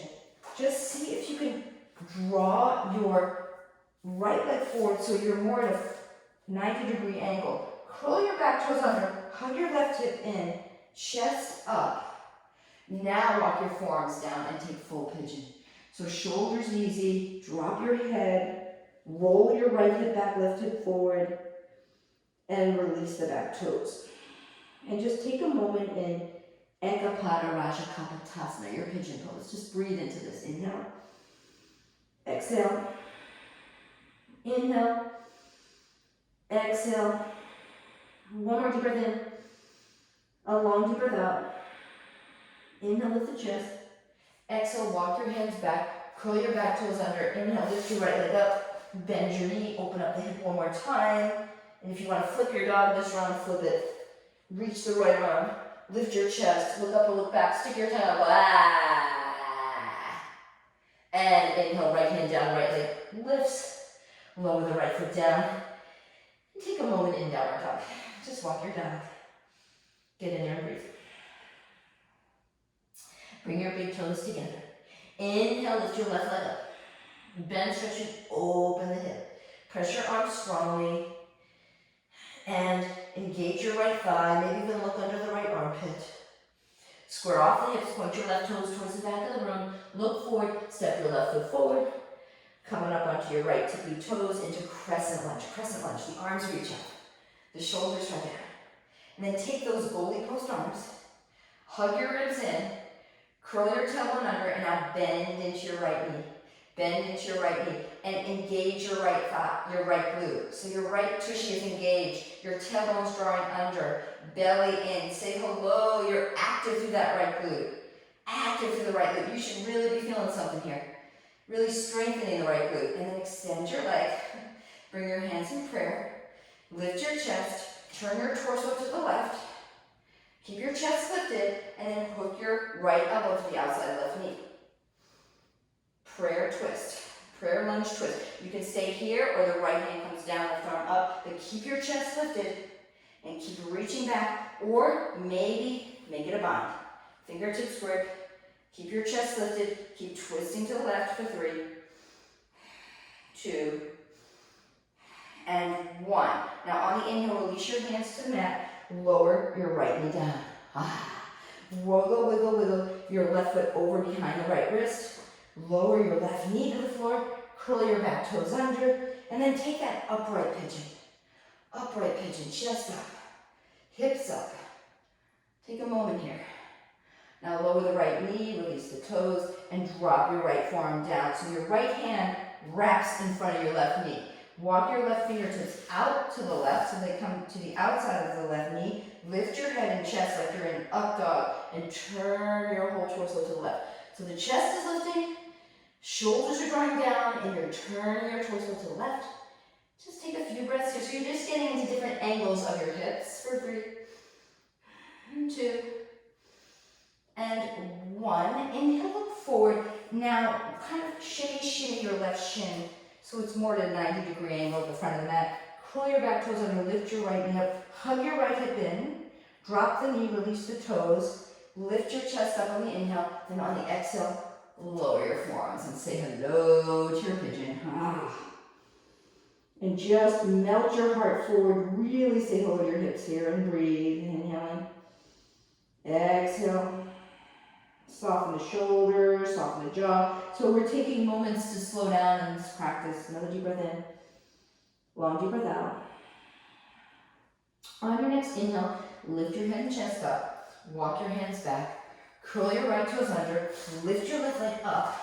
just see if you can draw your right leg forward so you're more at a 90-degree angle. Curl your back toes under, hug your left hip in, chest up. Now walk your forearms down and take full pigeon. So shoulders easy, drop your head, roll your right hip back, lift it forward, and release the back toes. And just take a moment in Ekapada Raja Kapotasana, your pigeon pose. Just breathe into this. Inhale. Exhale. Inhale. Exhale. One more deep breath in. A long deep breath out. Inhale, lift the chest. Exhale, walk your hands back. Curl your back toes under. Inhale, lift your right leg up. Bend your knee. Open up the hip one more time. And if you want to flip your dog this round, flip it. Reach the right arm. Lift your chest. Look up or look back. Stick your tongue out. Ah. And inhale, right hand down, right leg lifts. Lower the right foot down. And take a moment in downward dog. Just walk your dog. Get in there and breathe. Bring your big toes together. Inhale, lift your left leg up. Bend, stretch, and open the hip. Press your arms strongly. And engage your right thigh. Maybe even look under the right armpit. Square off the hips. Point your left toes towards the back of the room. Look forward. Step your left foot forward. Coming up onto your right tippy toes into crescent lunge. Crescent lunge. The arms reach up. The shoulders are down. And then take those goalie post arms. Hug your ribs in. Curl your tailbone under and now bend into your right knee. Bend into your right knee and engage your right thigh, your right glute. So your right tushy is engaged, your tailbone's drawing under, belly in. Say hello, you're active through that right glute. Active through the right glute. You should really be feeling something here. Really strengthening the right glute. And then extend your leg. Bring your hands in prayer. Lift your chest. Turn your torso to the left. Keep your chest lifted. And then hook your right elbow to the outside of the left knee. Prayer twist. Prayer lunge twist. You can stay here or the right hand comes down, left arm up. But keep your chest lifted and keep reaching back. Or maybe make it a bind. Fingertips grip. Keep your chest lifted. Keep twisting to the left for 3, 2, and 1. Now on the inhale, release your hands to the mat. Lower your right knee down. Wiggle, wiggle, wiggle your left foot over behind the right wrist. Lower your left knee to the floor. Curl your back toes under. And then take that upright pigeon. Upright pigeon, chest up. Hips up. Take a moment here. Now lower the right knee, release the toes, and drop your right forearm down. So your right hand wraps in front of your left knee. Walk your left fingertips out to the left so they come to the outside of the left knee. Lift your head and chest like you're in up dog and turn your whole torso to the left. So the chest is lifting, shoulders are drawing down, and you're turning your torso to the left. Just take a few breaths here. So you're just getting into different angles of your hips for 3, 2, and 1. Inhale, look forward. Now, kind of shimmy your left shin so it's more at a 90-degree angle at the front of the mat. Curl your back toes under, lift your right knee up, hug your right hip in, drop the knee, release the toes, lift your chest up on the inhale, then on the exhale, lower your forearms and say hello to your pigeon. And just melt your heart forward, really say hello to your hips here and breathe. Inhaling, exhale. Soften the shoulders, soften the jaw. So we're taking moments to slow down in this practice. Another deep breath in. Long deep breath out. On your next inhale, lift your head and chest up. Walk your hands back. Curl your right toes under. Lift your left leg up.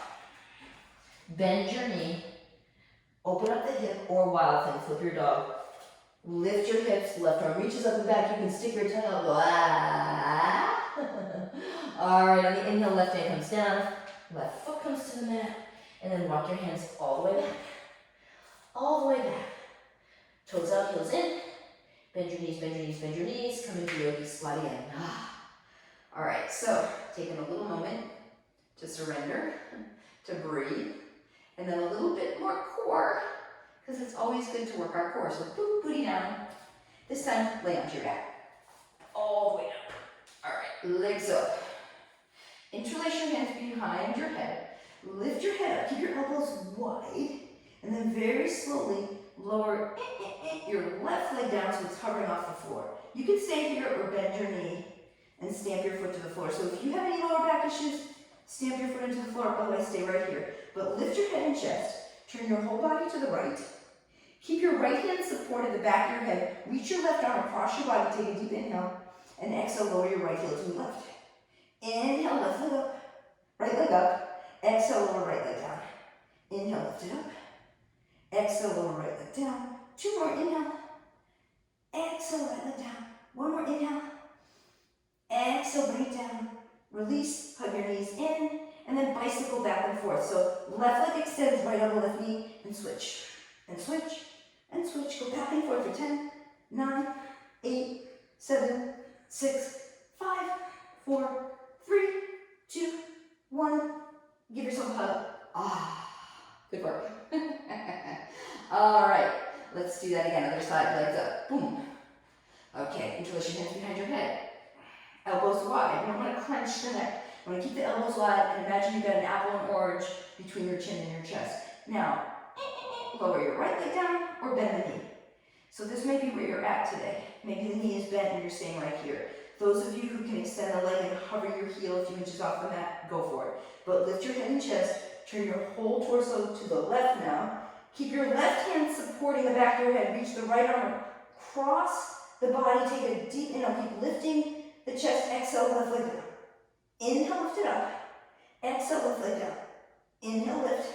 Bend your knee. Open up the hip or wild thing. Flip your dog. Lift your hips. Left arm reaches up and back. You can stick your tongue out. Go, ah. All right, on the inhale, left hand comes down, left foot comes to the mat, and then walk your hands all the way back. All the way back. Toes out, heels in. Bend your knees, bend your knees, bend your knees. Come into yogi, slide again. All right, so taking a little moment to surrender, to breathe, and then a little bit more core, because it's always good to work our core. So boop, booty down. This time, lay onto your back. All the way down. All right, legs up. Interlace your hands behind your head. Lift your head up. Keep your elbows wide. And then very slowly lower your left leg down so it's hovering off the floor. You can stay here or bend your knee and stamp your foot to the floor. So if you have any lower back issues, stamp your foot into the floor. Otherwise, stay right here. But lift your head and chest. Turn your whole body to the right. Keep your right hand supported the back of your head. Reach your left arm across your body. Take a deep inhale. And exhale, lower your right heel to the left. Inhale, left leg up, right leg up. Exhale, lower right leg down. Inhale, lift it up. Exhale, lower right leg down. 2 more, inhale. Exhale, right leg down. 1 more, inhale. Exhale, bring it down. Release, hug your knees in, and then bicycle back and forth. So left leg extends, right elbow, left knee, and switch. And switch, and switch. Go back and forth for 10, 9, 8, 7, 6, 5, 4, 3, 2, 1. Give yourself a hug. Good work. All right, let's do that again. Other side, legs up. Boom. Okay, interlace your hands behind your head. Elbows wide. You don't want to clench the neck. You want to keep the elbows wide and imagine you've got an apple and orange between your chin and your chest. Now, lower your right leg down or bend the knee. So this may be where you're at today. Maybe the knee is bent and you're staying right here. Those of you who can extend the leg and hover your heel a few inches off the mat, go for it. But lift your head and chest, turn your whole torso to the left now. Keep your left hand supporting the back of your head. Reach the right arm across the body. Take a deep inhale. Keep lifting the chest. Exhale, left leg down. Inhale, lift it up. Exhale, left leg down. Inhale, lift.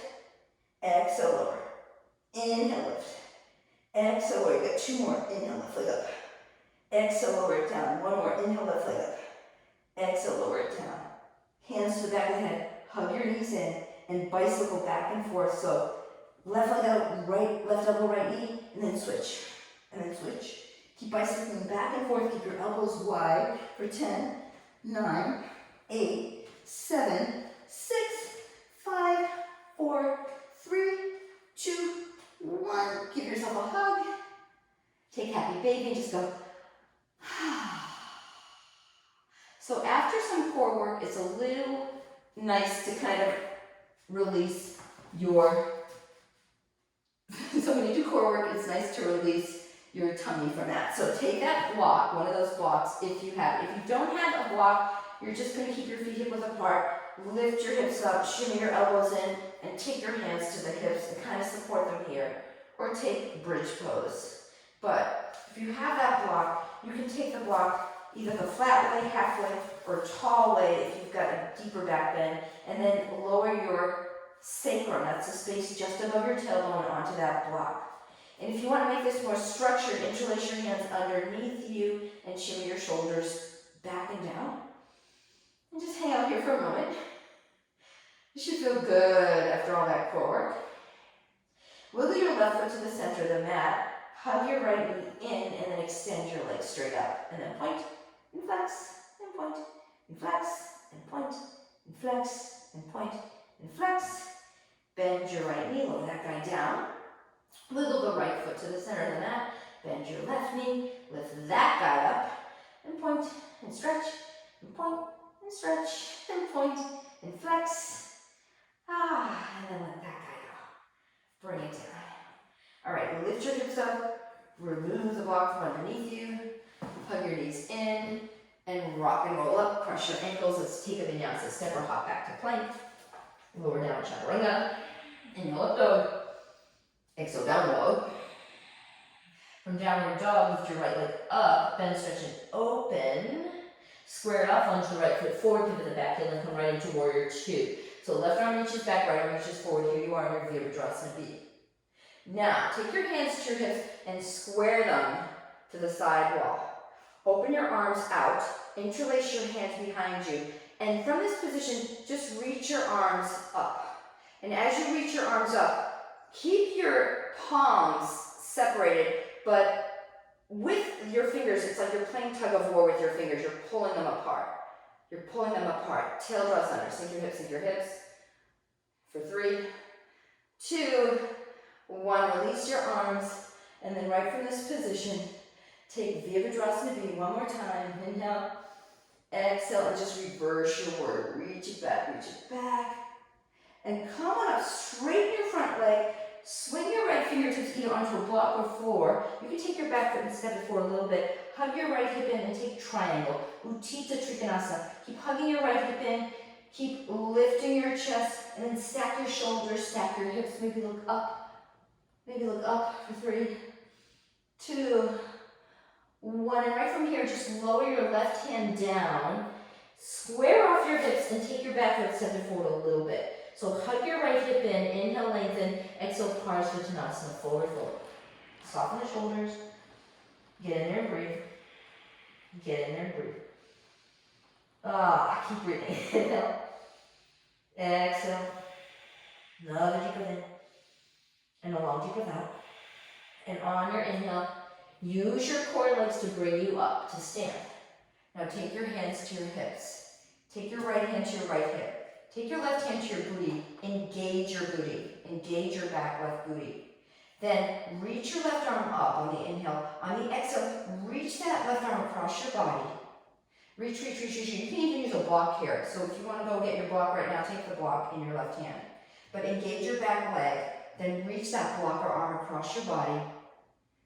Exhale, lower. Inhale, lift. Exhale, lower. You got two more. Inhale, lift leg up. Exhale, lower it down. One more. Inhale, lift leg up. Exhale, lower it down. Hands to the back of the head. Hug your knees in and bicycle back and forth. So left leg out, right, left elbow, right knee, and then switch. And then switch. Keep bicycling back and forth. Keep your elbows wide for 10, 9, 8, 7, 6, 5, 4, 3, 2, 1. Give yourself a hug. Take happy baby and just go. So after some core work, it's a little nice to kind of release your, so when you do core work, it's nice to release your tummy from that. So take that block, one of those blocks, if you have it. If you don't have a block, you're just going to keep your feet hip width apart, lift your hips up, shimmy your elbows in, and take your hands to the hips and kind of support them here. Or take bridge pose. But if you have that block, you can take the block either the flat way, half way, or tall way if you've got a deeper back bend, and then lower your sacrum, that's the space just above your tailbone, onto that block. And if you want to make this more structured, interlace your hands underneath you and shimmy your shoulders back and down. And just hang out here for a moment. You should feel good after all that core work. Wiggle your left foot to the center of the mat, hug your right knee in, and then extend your legs straight up. And then point, and flex, and point, and flex, and point, and flex, and point, and flex. Bend your right knee, lower that guy down. Wiggle the right foot to the center of the mat, bend your left knee, lift that guy up, and point, and stretch, and point, and stretch, and point, and flex. And then let that guy go. Bring it down. All right, lift your hips up, remove the block from underneath you, hug your knees in, and rock and roll up, cross your ankles. Let's take a vinyasa, step or hop back to plank, lower down, chaturanga, inhale up dog, exhale down dog. From downward dog, lift your right leg up, bend, stretch, and open. Square it off, lunge the right foot forward, pivot the back heel, and come right into warrior two. So left arm reaches back, right arm reaches forward. Here you are in your Virabhadrasana B. Now, take your hands to your hips and square them to the side wall. Open your arms out, interlace your hands behind you, and from this position, just reach your arms up. And as you reach your arms up, keep your palms separated, but with your fingers, it's like you're playing tug of war with your fingers. You're pulling them apart. You're pulling them apart. Tail draws under. Sink your hips, sink your hips. For 3, 2, 1. Release your arms. And then right from this position, take Virabhadrasana B one more time. Inhale. Exhale. And just reverse your word. Reach it back. Reach it back. And come on up. Straighten your front leg. Swing your right fingertips either onto a block or floor. You can take your back foot and step it forward a little bit. Hug your right hip in and take triangle. Utthita Trikonasana. Keep hugging your right hip in. Keep lifting your chest. And then stack your shoulders, stack your hips. Maybe look up. Maybe look up for 3, 2, 1. And right from here, just lower your left hand down. Square off your hips and take your back foot, step it forward a little bit. So hug your right hip in, inhale, lengthen, exhale, Parsvottanasana, forward fold. Soften the shoulders, get in there and breathe. Get in there and breathe. Keep breathing. Inhale, exhale, another deep breath in, and a long deep breath out. And on your inhale, use your core legs to bring you up to stand. Now take your hands to your hips. Take your right hand to your right hip. Take your left hand to your booty, engage your booty, engage your back left booty. Then reach your left arm up on the inhale. On the exhale, reach that left arm across your body. Reach, reach, reach, reach. You can even use a block here. So if you want to go get your block right now, take the block in your left hand. But engage your back leg, then reach that block or arm across your body.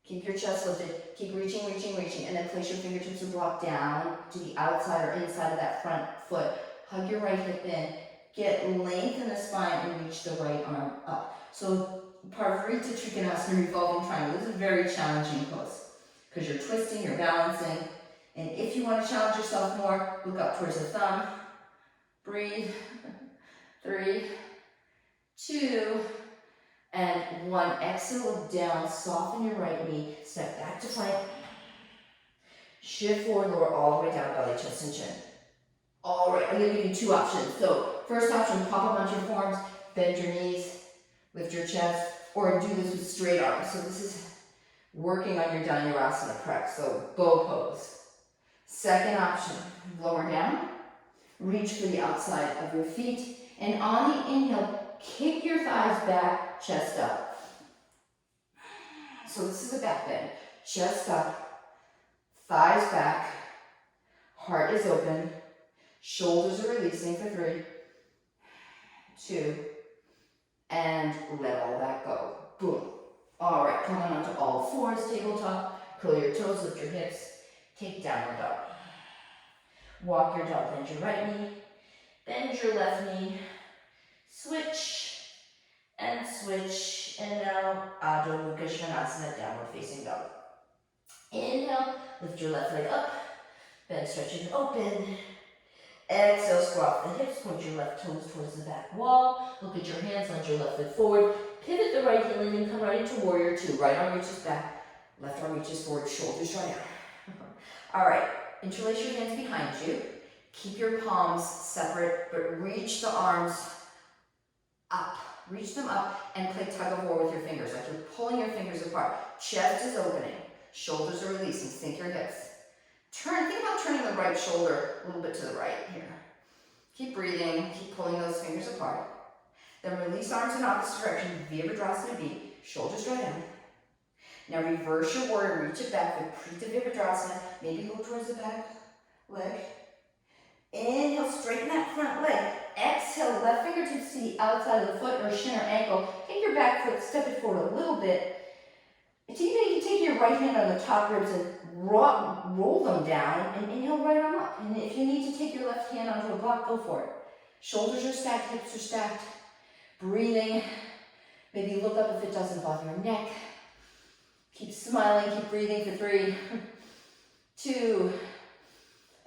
Keep your chest lifted, keep reaching, reaching, reaching, and then place your fingertips and block down to the outside or inside of that front foot. Hug your right hip in. Get length in the spine and reach the right arm up. So Parvarita Trikonasana, revolving triangle. This is a very challenging pose because you're twisting, you're balancing. And if you want to challenge yourself more, look up towards the thumb. Breathe. 3, 2, And 1, exhale, look down, soften your right knee, step back to plank. Shift forward, lower all the way down, belly, chest, and chin. All right, I'm gonna give you 2 options. So, first option, pop up onto your forearms, bend your knees, lift your chest, or do this with straight arms. So this is working on your Vinyasa, correct? So, bow pose. Second option, lower down, reach for the outside of your feet, and on the inhale, kick your thighs back, chest up. So this is a back bend. Chest up, thighs back, heart is open, shoulders are releasing for 3, 2, and let all that go. Boom. All right, come on onto all fours, tabletop, curl your toes, lift your hips, take downward dog. Walk your dog, bend your right knee, bend your left knee, switch, and now Adho Mukha Svanasana, downward facing dog. Inhale, lift your left leg up, bend, stretch, and open. Exhale, squat the hips, point your left toes towards the back wall, look at your hands, lunge your left foot forward, pivot the right heel in and come right into warrior 2. Right arm reaches back, left arm reaches forward, shoulders draw down. All right, interlace your hands behind you. Keep your palms separate, but reach the arms up. Reach them up and play tug of war with your fingers, like you're pulling your fingers apart. Chest is opening, shoulders are releasing, sink your hips. Think about turning the right shoulder a little bit to the right here. Keep breathing, keep pulling those fingers apart. Then release arms in opposite direction, Virabhadrasana B, shoulders draw down. Now reverse your warrior, reach it back with Prita Virabhadrasana, maybe go towards the back leg. Inhale, straighten that front leg. Exhale, left fingertips to the outside of the foot or shin or ankle. Take your back foot, step it forward a little bit. Even you can take your right hand on the top ribs and roll them down and inhale, right arm up. And if you need to take your left hand onto a block, go for it. Shoulders are stacked, hips are stacked. Breathing. Maybe look up if it doesn't bother your neck. Keep smiling, keep breathing for 3, 2,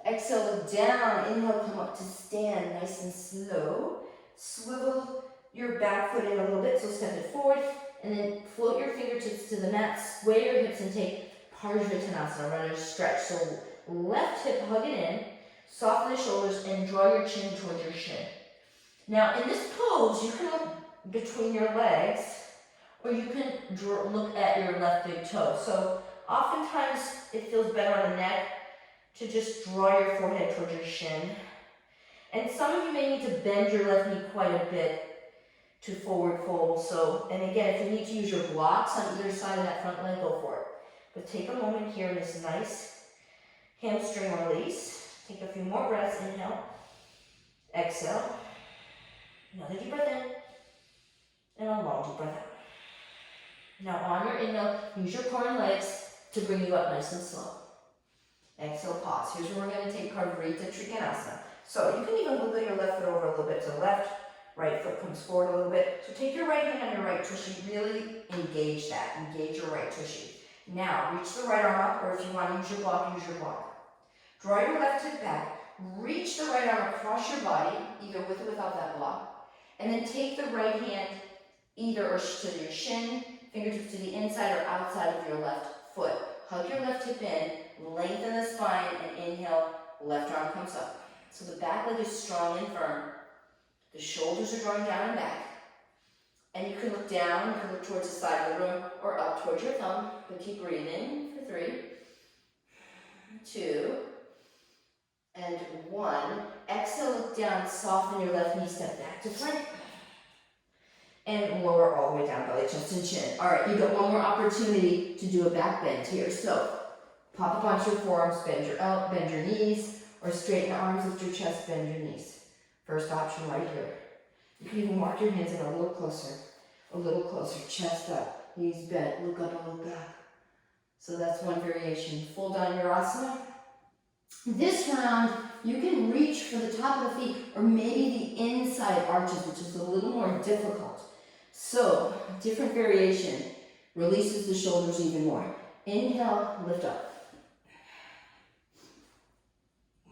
exhale, look down, inhale, come up to stand, nice and slow. Swivel your back foot in a little bit, so step it forward, and then float your fingertips to the mat, sway your hips and take Parsvottanasana, runner's stretch. So left hip, hug it in, soften the shoulders, and draw your chin towards your shin. Now in this pose, you can look between your legs, or you can look at your left big toe. So oftentimes it feels better on the neck to just draw your forehead towards your shin. And some of you may need to bend your left knee quite a bit to forward fold. So, and again, if you need to use your blocks on either side of that front leg, go for it. But take a moment here in this nice hamstring release. Take a few more breaths. Inhale, exhale. Another deep breath in, and a long deep breath out. Now on your inhale, use your core and legs to bring you up nice and slow. Exhale, pause. Here's where we're going to take Parvarita Trikonasana. So you can even wiggle your left foot over a little bit to the left, right foot comes forward a little bit. So take your right hand on your right tushy, really engage that, engage your right tushy. Now reach the right arm up, or if you want to use your block, use your block. Draw your left hip back, reach the right arm across your body, either with or without that block, and then take the right hand either or to your shin, fingertips to the inside or outside of your left foot. Hug your left hip in, lengthen the spine, and inhale, left arm comes up. So the back leg is strong and firm. The shoulders are drawing down and back. And you can look down, you can look towards the side of the room, or up towards your thumb, but keep breathing for 3, 2, and 1. Exhale, look down, soften your left knee, step back to plank. And lower all the way down, belly, chest, and chin. All right, you got one more opportunity to do a back bend here. So, pop up onto your forearms, bend your knees, or straighten your arms, lift your chest, bend your knees. First option right here. You can even walk your hands in a little closer, chest up, knees bent, look up and look back. So that's one variation. Full down your asana. This round, you can reach for the top of the feet, or maybe the inside arches, which is a little more difficult. So, different variation releases the shoulders even more. Inhale, lift up.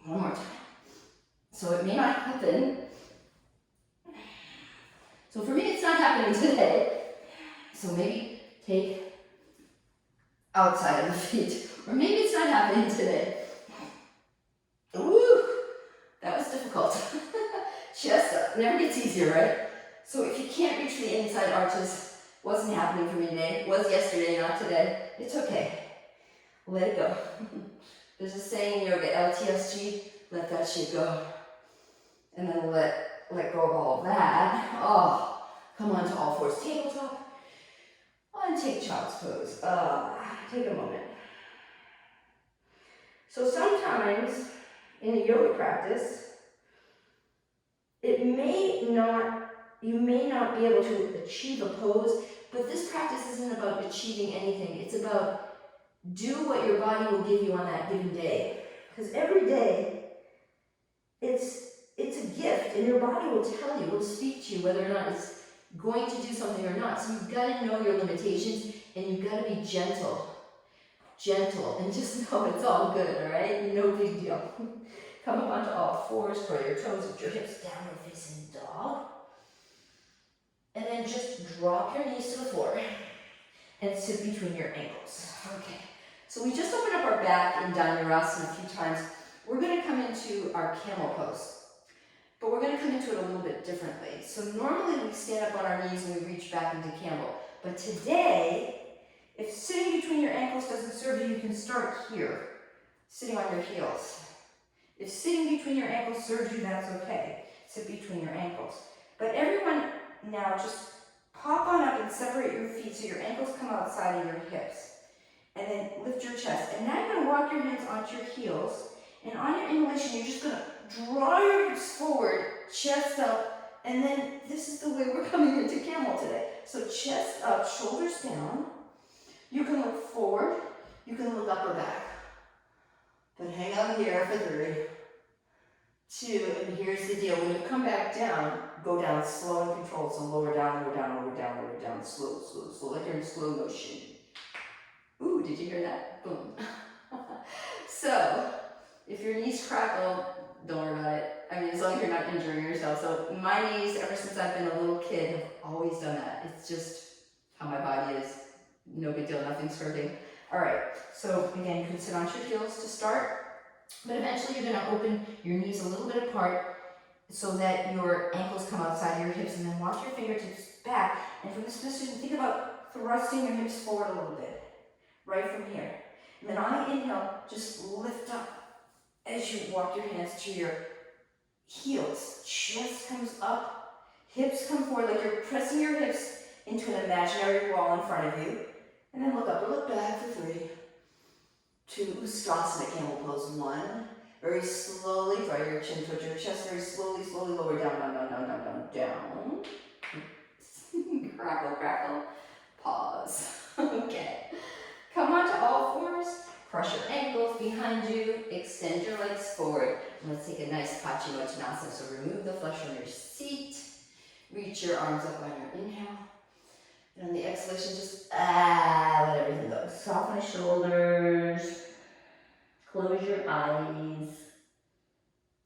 One more time. So it may not happen. So for me, it's not happening today. So maybe take outside of the feet, or maybe it's not happening today. Woo, that was difficult. Chest up, never gets easier, right? So if you can't reach the inside arches, wasn't happening for me today, was yesterday, not today, it's okay. Let it go. There's a saying in yoga, LTSG, let that shit go. And then let go of all of that. Oh, come on to all fours, tabletop. And take child's pose. Take a moment. So sometimes in a yoga practice, you may not be able to achieve a pose, but this practice isn't about achieving anything. It's about do what your body will give you on that given day. Because every day, it's a gift, and your body will tell you, will speak to you whether or not it's going to do something or not. So you've got to know your limitations, and you've got to be gentle, and just know it's all good, all right? No big deal. Come up onto all fours, curl your toes with your hips, downward facing dog. And then just drop your knees to the floor and sit between your ankles. Okay, so we just opened up our back in Vinyasa a few times. We're going to come into our camel pose, but we're going to come into it a little bit differently. So normally we stand up on our knees and we reach back into camel, but today, if sitting between your ankles doesn't serve you, you can start here, sitting on your heels. If sitting between your ankles serves you, that's okay. Sit between your ankles. But everyone now just pop on up and separate your feet so your ankles come outside of your hips. And then lift your chest. And now you're going to walk your hands onto your heels. And on your inhalation, you're just going to draw your hips forward, chest up. And then this is the way we're coming into camel today. So chest up, shoulders down. You can look forward. You can look up or back. But hang out here for 3, 2, and here's the deal. When you come back down, go down slow and controlled. So lower down, lower down, lower down, lower down, slow, slow, slow, like you're in slow motion. Ooh, did you hear that? Boom. So, if your knees crackle, don't worry about it. I mean, as long as you're not injuring yourself. So my knees, ever since I've been a little kid, have always done that. It's just how my body is. No big deal, nothing's hurting. All right, so again, you can sit onto your heels to start, but eventually you're going to open your knees a little bit apart so that your ankles come outside your hips, and then walk your fingertips back. And from this position, think about thrusting your hips forward a little bit, right from here. And then on the inhale, just lift up as you walk your hands to your heels. Chest comes up, hips come forward, like you're pressing your hips into an imaginary wall in front of you. And then look up or look back for 3, 2, Uttanasana, camel pose. 1, very slowly draw your chin towards your chest, very slowly, slowly lower down, down, down, down, down, down, down. Crackle, crackle, pause. Okay. Come onto all fours, cross your ankles behind you, extend your legs forward. And let's take a nice Paschimottanasana. So remove the flesh from your seat, reach your arms up on your inhale. And on the exhalation, just let everything go. Soften the shoulders, close your eyes,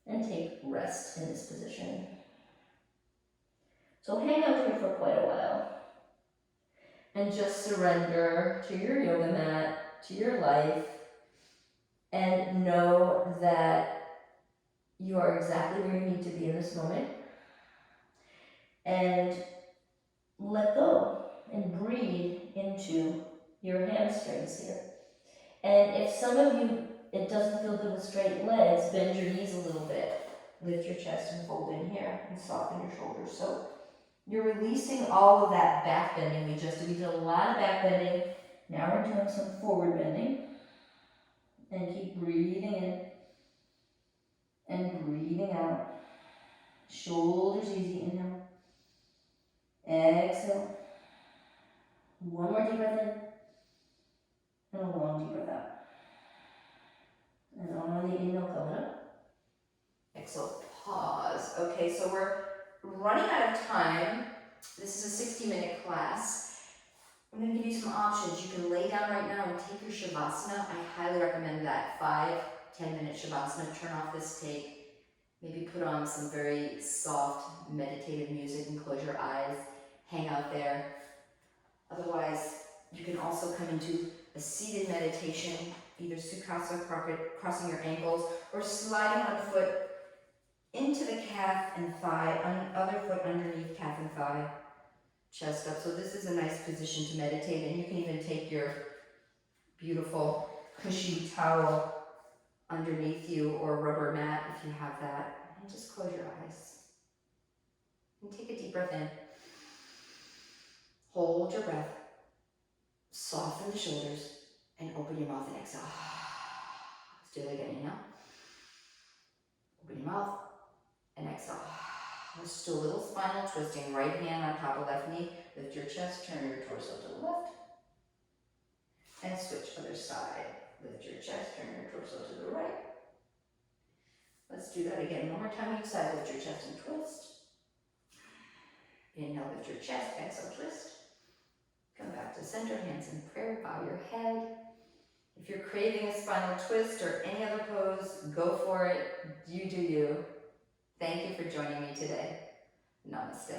and take rest in this position. So hang out here for quite a while. And just surrender to your yoga mat, to your life, and know that you are exactly where you need to be in this moment. And let go. And breathe into your hamstrings here. And if some of you, it doesn't feel good with straight legs, bend your knees a little bit. Lift your chest and fold in here and soften your shoulders. So you're releasing all of that back bending we just did. We did a lot of back bending. Now we're doing some forward bending. And keep breathing in and breathing out. Shoulders easy, inhale. Exhale. One more deep breath in, and a long deep breath out. And on the inhale, coming up. Exhale, pause. Okay, so we're running out of time. This is a 60-minute class. I'm going to give you some options. You can lay down right now and take your Shavasana. I highly recommend that. 5-10-minute Shavasana. Turn off this tape. Maybe put on some very soft meditative music and close your eyes. Hang out there. Otherwise, you can also come into a seated meditation, either Sukhasana, crossing your ankles, or sliding one foot into the calf and thigh, other foot underneath calf and thigh, chest up. So this is a nice position to meditate, and you can even take your beautiful cushy towel underneath you or rubber mat if you have that, and just close your eyes. And take a deep breath in. Hold your breath. Soften the shoulders and open your mouth and exhale. Let's do that again. Inhale. Open your mouth and exhale. Let's do a little spinal twisting. Right hand on top of left knee. Lift your chest. Turn your torso to the left. And switch other side. Lift your chest. Turn your torso to the right. Let's do that again. One more time each side. Lift your chest and twist. Inhale, lift your chest. Exhale, twist. Come back to center, hands in prayer, bow your head. If you're craving a spinal twist or any other pose, go for it. You do you. Thank you for joining me today. Namaste.